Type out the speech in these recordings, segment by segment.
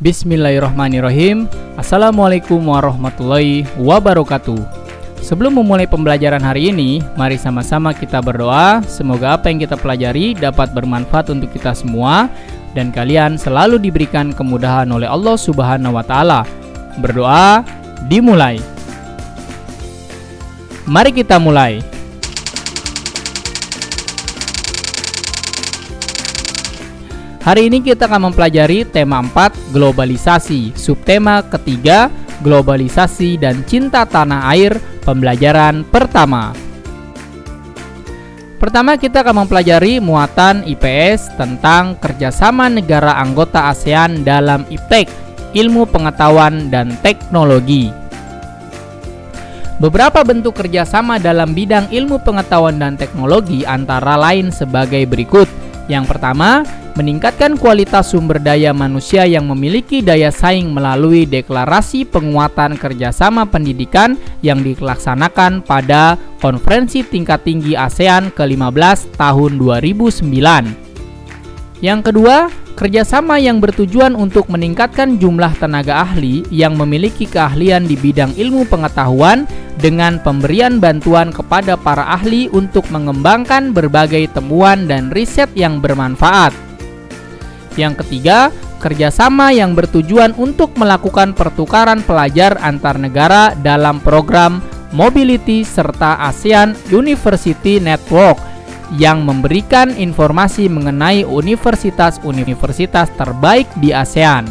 Bismillahirrahmanirrahim. Assalamualaikum warahmatullahi wabarakatuh. Sebelum memulai pembelajaran hari ini, mari sama-sama kita berdoa. Semoga apa yang kita pelajari dapat bermanfaat untuk kita semua dan kalian selalu diberikan kemudahan oleh Allah Subhanahu wa Ta'ala. Berdoa dimulai. Mari kita mulai. Hari ini kita akan mempelajari tema 4, globalisasi. Subtema ketiga, globalisasi dan cinta tanah air, pembelajaran pertama. Pertama kita akan mempelajari muatan IPS tentang kerjasama negara anggota ASEAN dalam IPTEK, ilmu pengetahuan dan teknologi. Beberapa bentuk kerjasama dalam bidang ilmu pengetahuan dan teknologi antara lain sebagai berikut. Yang pertama, meningkatkan kualitas sumber daya manusia yang memiliki daya saing melalui deklarasi penguatan kerjasama pendidikan yang dilaksanakan pada Konferensi Tingkat Tinggi ASEAN ke-15 tahun 2009. Yang kedua, kerjasama yang bertujuan untuk meningkatkan jumlah tenaga ahli yang memiliki keahlian di bidang ilmu pengetahuan dengan pemberian bantuan kepada para ahli untuk mengembangkan berbagai temuan dan riset yang bermanfaat. Yang ketiga, kerjasama yang bertujuan untuk melakukan pertukaran pelajar antar negara dalam program Mobility serta ASEAN University Network yang memberikan informasi mengenai universitas-universitas terbaik di ASEAN.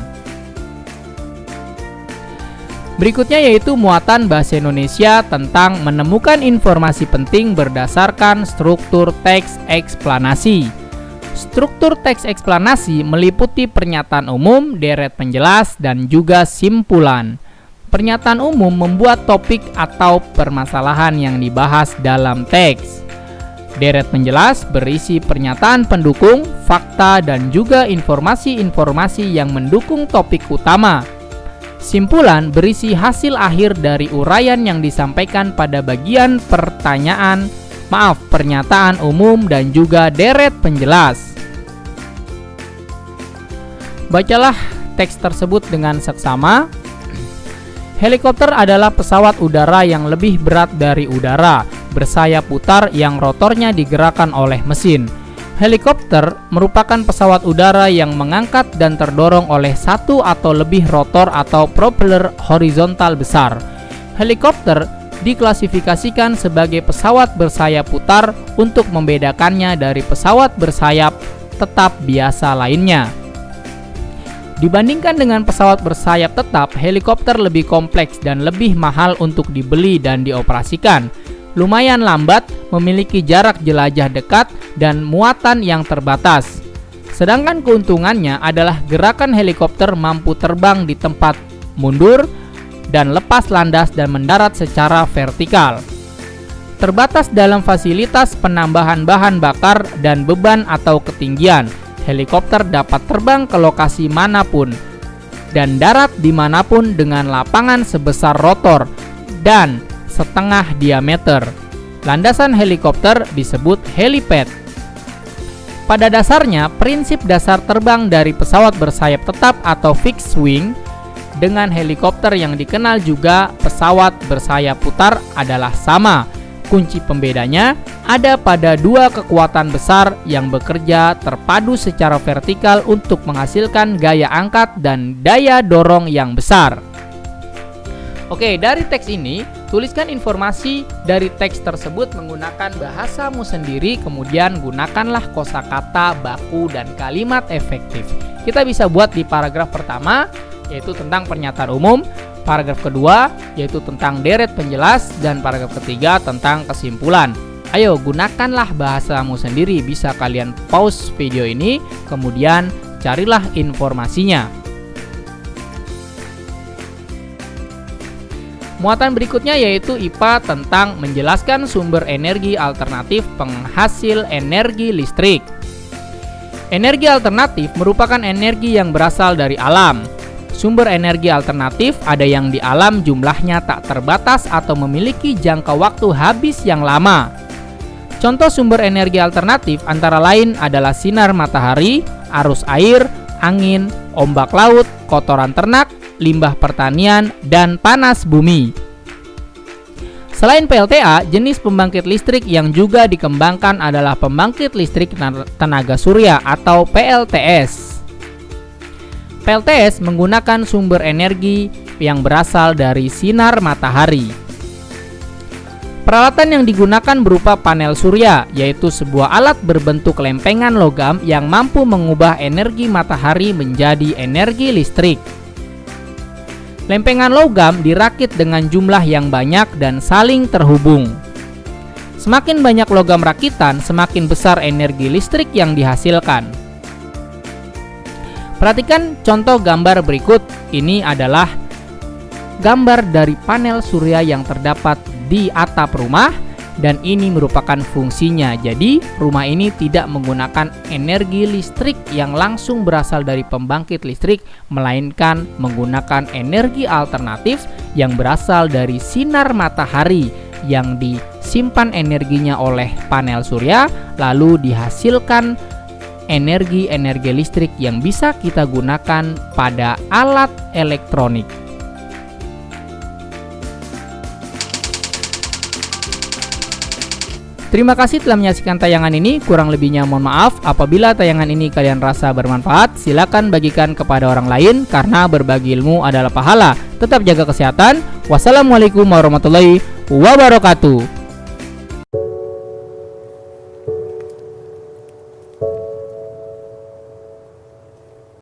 Berikutnya yaitu muatan bahasa Indonesia tentang menemukan informasi penting berdasarkan struktur teks eksplanasi. Struktur teks eksplanasi meliputi pernyataan umum, deret penjelas, dan juga simpulan. Pernyataan umum membuat topik atau permasalahan yang dibahas dalam teks. Deret penjelas berisi pernyataan pendukung, fakta, dan juga informasi-informasi yang mendukung topik utama. Simpulan berisi hasil akhir dari uraian yang disampaikan pada bagian pernyataan umum dan juga deret penjelas. Bacalah teks tersebut dengan seksama. Helikopter adalah pesawat udara yang lebih berat dari udara, bersayap putar yang rotornya digerakkan oleh mesin. Helikopter merupakan pesawat udara yang mengangkat dan terdorong oleh satu atau lebih rotor atau propeller horizontal besar. Helikopter diklasifikasikan sebagai pesawat bersayap putar untuk membedakannya dari pesawat bersayap tetap biasa lainnya. Dibandingkan dengan pesawat bersayap tetap, helikopter lebih kompleks dan lebih mahal untuk dibeli dan dioperasikan. Lumayan lambat, memiliki jarak jelajah dekat, dan muatan yang terbatas. Sedangkan keuntungannya adalah gerakan helikopter mampu terbang di tempat mundur dan lepas landas dan mendarat secara vertikal. Terbatas dalam fasilitas penambahan bahan bakar dan beban atau ketinggian. Helikopter dapat terbang ke lokasi manapun dan darat dimanapun dengan lapangan sebesar rotor dan setengah diameter. Landasan helikopter disebut helipad. Pada dasarnya, prinsip dasar terbang dari pesawat bersayap tetap atau fixed wing dengan helikopter yang dikenal juga pesawat bersayap putar adalah sama. Kunci pembedanya ada pada dua kekuatan besar yang bekerja terpadu secara vertikal untuk menghasilkan gaya angkat dan daya dorong yang besar. Oke, dari teks ini, tuliskan informasi dari teks tersebut menggunakan bahasamu sendiri, kemudian gunakanlah kosakata, baku, dan kalimat efektif. Kita bisa buat di paragraf pertama, yaitu tentang pernyataan umum, paragraf kedua, yaitu tentang deret penjelas, dan paragraf ketiga tentang kesimpulan. Ayo, gunakanlah bahasamu sendiri. Bisa kalian pause video ini, kemudian carilah informasinya. Muatan berikutnya yaitu IPA tentang menjelaskan sumber energi alternatif penghasil energi listrik. Energi alternatif merupakan energi yang berasal dari alam. Sumber energi alternatif ada yang di alam jumlahnya tak terbatas atau memiliki jangka waktu habis yang lama. Contoh sumber energi alternatif antara lain adalah sinar matahari, arus air, angin, ombak laut, kotoran ternak, limbah pertanian, dan panas bumi. Selain PLTA, jenis pembangkit listrik yang juga dikembangkan adalah pembangkit listrik tenaga surya atau PLTS. PLTS menggunakan sumber energi yang berasal dari sinar matahari. Peralatan yang digunakan berupa panel surya, yaitu sebuah alat berbentuk lempengan logam yang mampu mengubah energi matahari menjadi energi listrik. Lempengan logam dirakit dengan jumlah yang banyak dan saling terhubung. Semakin banyak logam rakitan, semakin besar energi listrik yang dihasilkan. Perhatikan contoh gambar berikut. Ini adalah gambar dari panel surya yang terdapat di atap rumah, dan ini merupakan fungsinya. Jadi, rumah ini tidak menggunakan energi listrik yang langsung berasal dari pembangkit listrik, melainkan menggunakan energi alternatif yang berasal dari sinar matahari yang disimpan energinya oleh panel surya, lalu dihasilkan energi listrik yang bisa kita gunakan pada alat elektronik. Terima kasih telah menyaksikan tayangan ini. Kurang lebihnya mohon maaf. Apabila tayangan ini kalian rasa bermanfaat, silakan bagikan kepada orang lain, karena berbagi ilmu adalah pahala. Tetap jaga kesehatan. Wassalamualaikum warahmatullahi wabarakatuh.